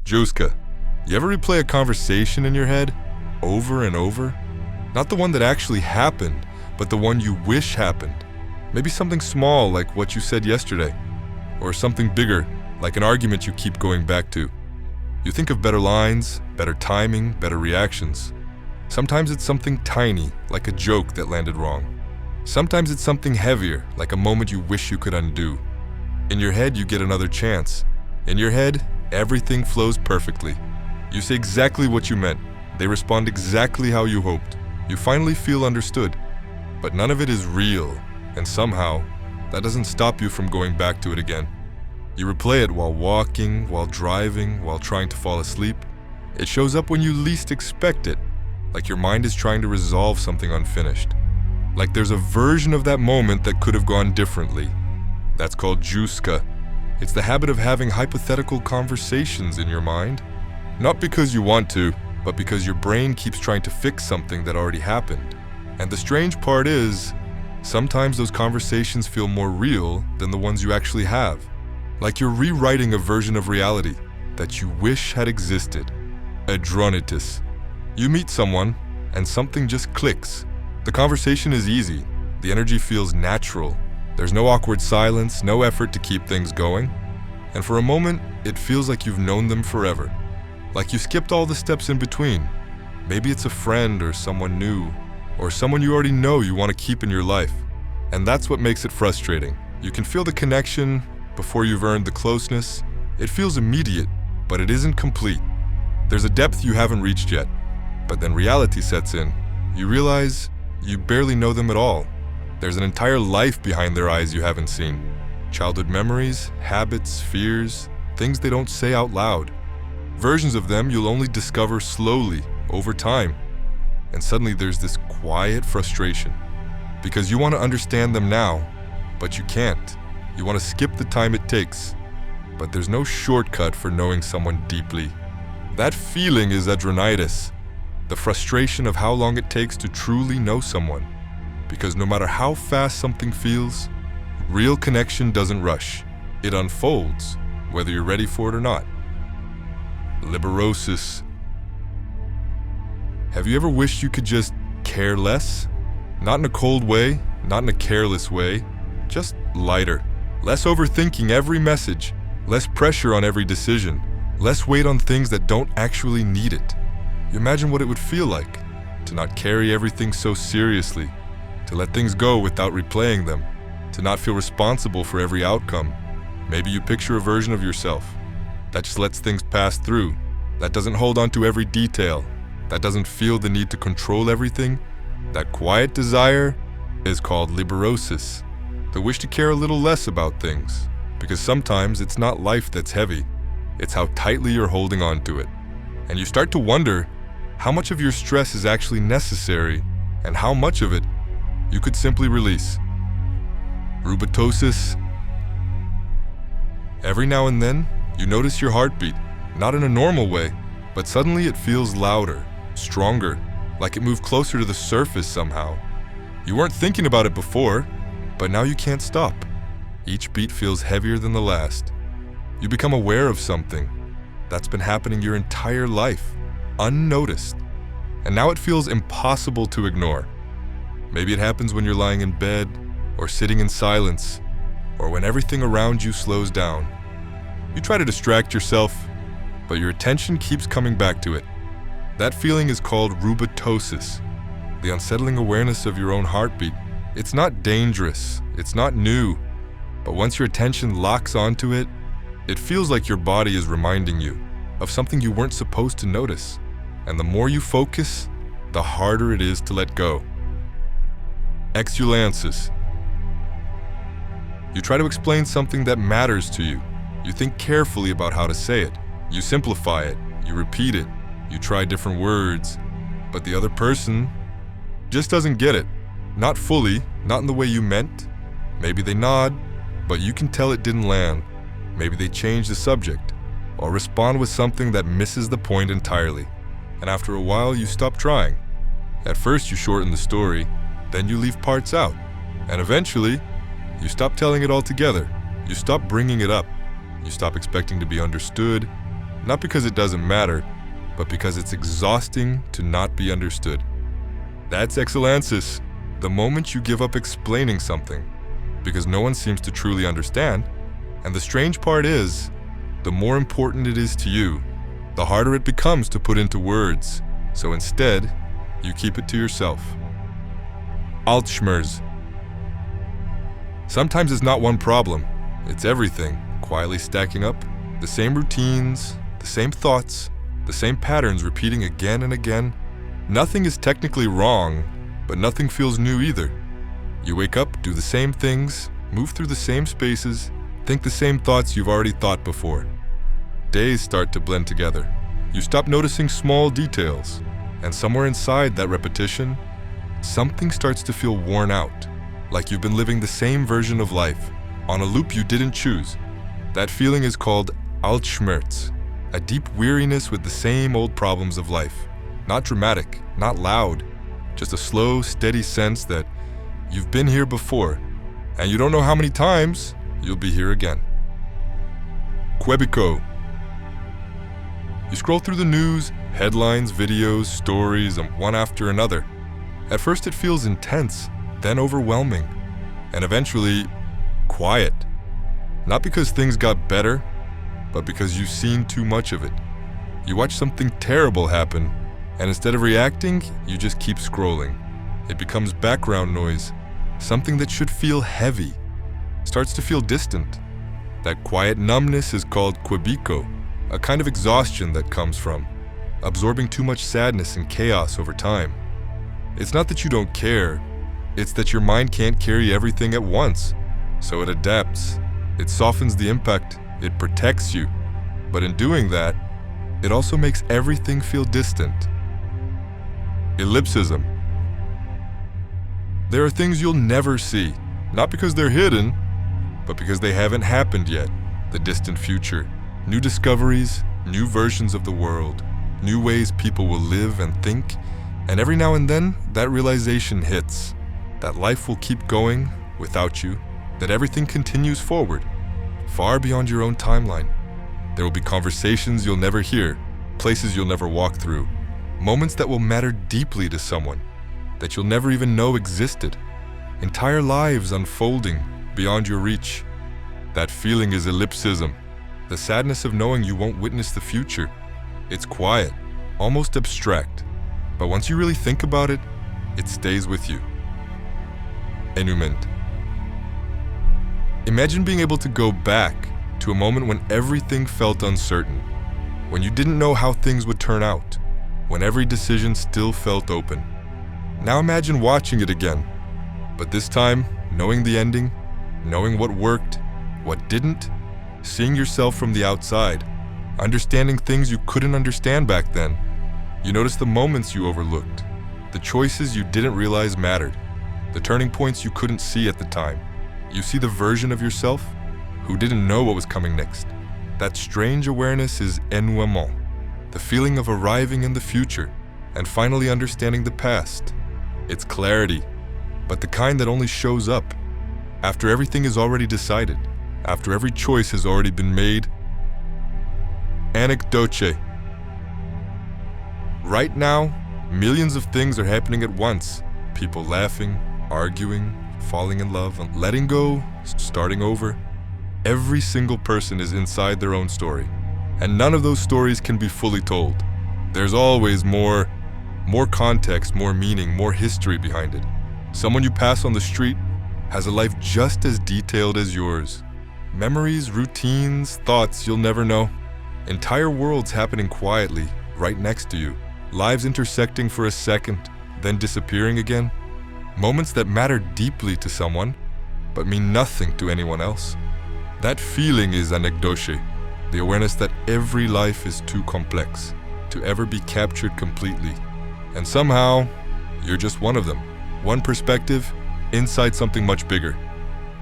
Jouska, you ever replay a conversation in your head over and over? Not the one that actually happened, but the one you wish happened. Maybe something small like what you said yesterday, or something bigger like an argument you keep going back to. You think of better lines, better timing, better reactions. Sometimes it's something tiny, like a joke that landed wrong. Sometimes it's something heavier, like a moment you wish you could undo. In your head, you get another chance. In your head, everything flows perfectly. You say exactly what you meant. They respond exactly how you hoped. You finally feel understood. But none of it is real, and somehow, that doesn't stop you from going back to it again. You replay it while walking, while driving, while trying to fall asleep. It shows up when you least expect it, like your mind is trying to resolve something unfinished. Like there's a version of that moment that could have gone differently. That's called Jouska. It's the habit of having hypothetical conversations in your mind. Not because you want to, but because your brain keeps trying to fix something that already happened. And the strange part is, sometimes those conversations feel more real than the ones you actually have. Like you're rewriting a version of reality that you wish had existed. Adronitis. You meet someone, and something just clicks. The conversation is easy. The energy feels natural. There's no awkward silence, no effort to keep things going. And for a moment, it feels like you've known them forever. Like you skipped all the steps in between. Maybe it's a friend or someone new, or someone you already know you want to keep in your life. And that's what makes it frustrating. You can feel the connection before you've earned the closeness. It feels immediate, but it isn't complete. There's a depth you haven't reached yet. But then reality sets in. You realize you barely know them at all. There's an entire life behind their eyes you haven't seen. Childhood memories, habits, fears, things they don't say out loud. Versions of them you'll only discover slowly, over time. And suddenly there's this quiet frustration. Because you want to understand them now, but you can't. You want to skip the time it takes. But there's no shortcut for knowing someone deeply. That feeling is Adronitis. The frustration of how long it takes to truly know someone. Because no matter how fast something feels, real connection doesn't rush. It unfolds, whether you're ready for it or not. Liberosis. Have you ever wished you could just care less? Not in a cold way, not in a careless way, just lighter. Less overthinking every message, less pressure on every decision, less weight on things that don't actually need it. You imagine what it would feel like to not carry everything so seriously, to let things go without replaying them, to not feel responsible for every outcome. Maybe you picture a version of yourself that just lets things pass through, that doesn't hold on to every detail, that doesn't feel the need to control everything. That quiet desire is called Liberosis, the wish to care a little less about things, because sometimes it's not life that's heavy, it's how tightly you're holding on to it. And you start to wonder how much of your stress is actually necessary and how much of it you could simply release. Rubatosis. Every now and then, you notice your heartbeat, not in a normal way, but suddenly it feels louder, stronger, like it moved closer to the surface somehow. You weren't thinking about it before, but now you can't stop. Each beat feels heavier than the last. You become aware of something that's been happening your entire life, unnoticed, and now it feels impossible to ignore. Maybe it happens when you're lying in bed, or sitting in silence, or when everything around you slows down. You try to distract yourself, but your attention keeps coming back to it. That feeling is called Rubatosis, the unsettling awareness of your own heartbeat. It's not dangerous, it's not new, but once your attention locks onto it, it feels like your body is reminding you of something you weren't supposed to notice. And the more you focus, the harder it is to let go. Exulansis. You try to explain something that matters to you. You think carefully about how to say it. You simplify it, you repeat it, you try different words, but the other person just doesn't get it. Not fully, not in the way you meant. Maybe they nod, but you can tell it didn't land. Maybe they change the subject, or respond with something that misses the point entirely. And after a while, you stop trying. At first, you shorten the story, then you leave parts out. And eventually, you stop telling it all together. You stop bringing it up. You stop expecting to be understood. Not because it doesn't matter, but because it's exhausting to not be understood. That's Exulansis, the moment you give up explaining something, because no one seems to truly understand. And the strange part is, the more important it is to you, the harder it becomes to put into words. So instead, you keep it to yourself. Altschmerz. Sometimes it's not one problem, it's everything quietly stacking up. The same routines, the same thoughts, the same patterns repeating again and again. Nothing is technically wrong, but nothing feels new either. You wake up, do the same things, move through the same spaces, think the same thoughts you've already thought before. Days start to blend together. You stop noticing small details, and somewhere inside that repetition, something starts to feel worn out, like you've been living the same version of life, on a loop you didn't choose. That feeling is called Altschmerz, a deep weariness with the same old problems of life. Not dramatic, not loud, just a slow, steady sense that you've been here before, and you don't know how many times you'll be here again. Kuebiko. You scroll through the news, headlines, videos, stories, and one after another. At first it feels intense, then overwhelming, and eventually quiet. Not because things got better, but because you've seen too much of it. You watch something terrible happen, and instead of reacting, you just keep scrolling. It becomes background noise. Something that should feel heavy starts to feel distant. That quiet numbness is called Kuebiko, a kind of exhaustion that comes from absorbing too much sadness and chaos over time. It's not that you don't care, it's that your mind can't carry everything at once. So it adapts, it softens the impact, it protects you. But in doing that, it also makes everything feel distant. Ellipsism. There are things you'll never see, not because they're hidden, but because they haven't happened yet. The distant future, new discoveries, new versions of the world, new ways people will live and think, and every now and then, that realization hits, that life will keep going without you, that everything continues forward, far beyond your own timeline. There will be conversations you'll never hear, places you'll never walk through, moments that will matter deeply to someone, that you'll never even know existed, entire lives unfolding beyond your reach. That feeling is ellipsism, the sadness of knowing you won't witness the future. It's quiet, almost abstract, but once you really think about it, it stays with you. Énouement. Imagine being able to go back to a moment when everything felt uncertain, when you didn't know how things would turn out, when every decision still felt open. Now imagine watching it again, but this time knowing the ending, knowing what worked, what didn't, seeing yourself from the outside, understanding things you couldn't understand back then. You notice the moments you overlooked, the choices you didn't realize mattered, the turning points you couldn't see at the time. You see the version of yourself who didn't know what was coming next. That strange awareness is Énouement, the feeling of arriving in the future and finally understanding the past. It's clarity, but the kind that only shows up after everything is already decided, after every choice has already been made. Anecdoche. Right now, millions of things are happening at once. People laughing, arguing, falling in love, letting go, starting over. Every single person is inside their own story, and none of those stories can be fully told. There's always more context, more meaning, more history behind it. Someone you pass on the street has a life just as detailed as yours. Memories, routines, thoughts you'll never know. Entire worlds happening quietly, right next to you. Lives intersecting for a second, then disappearing again. Moments that matter deeply to someone, but mean nothing to anyone else. That feeling is Anecdoche, the awareness that every life is too complex to ever be captured completely. And somehow, you're just one of them. One perspective inside something much bigger.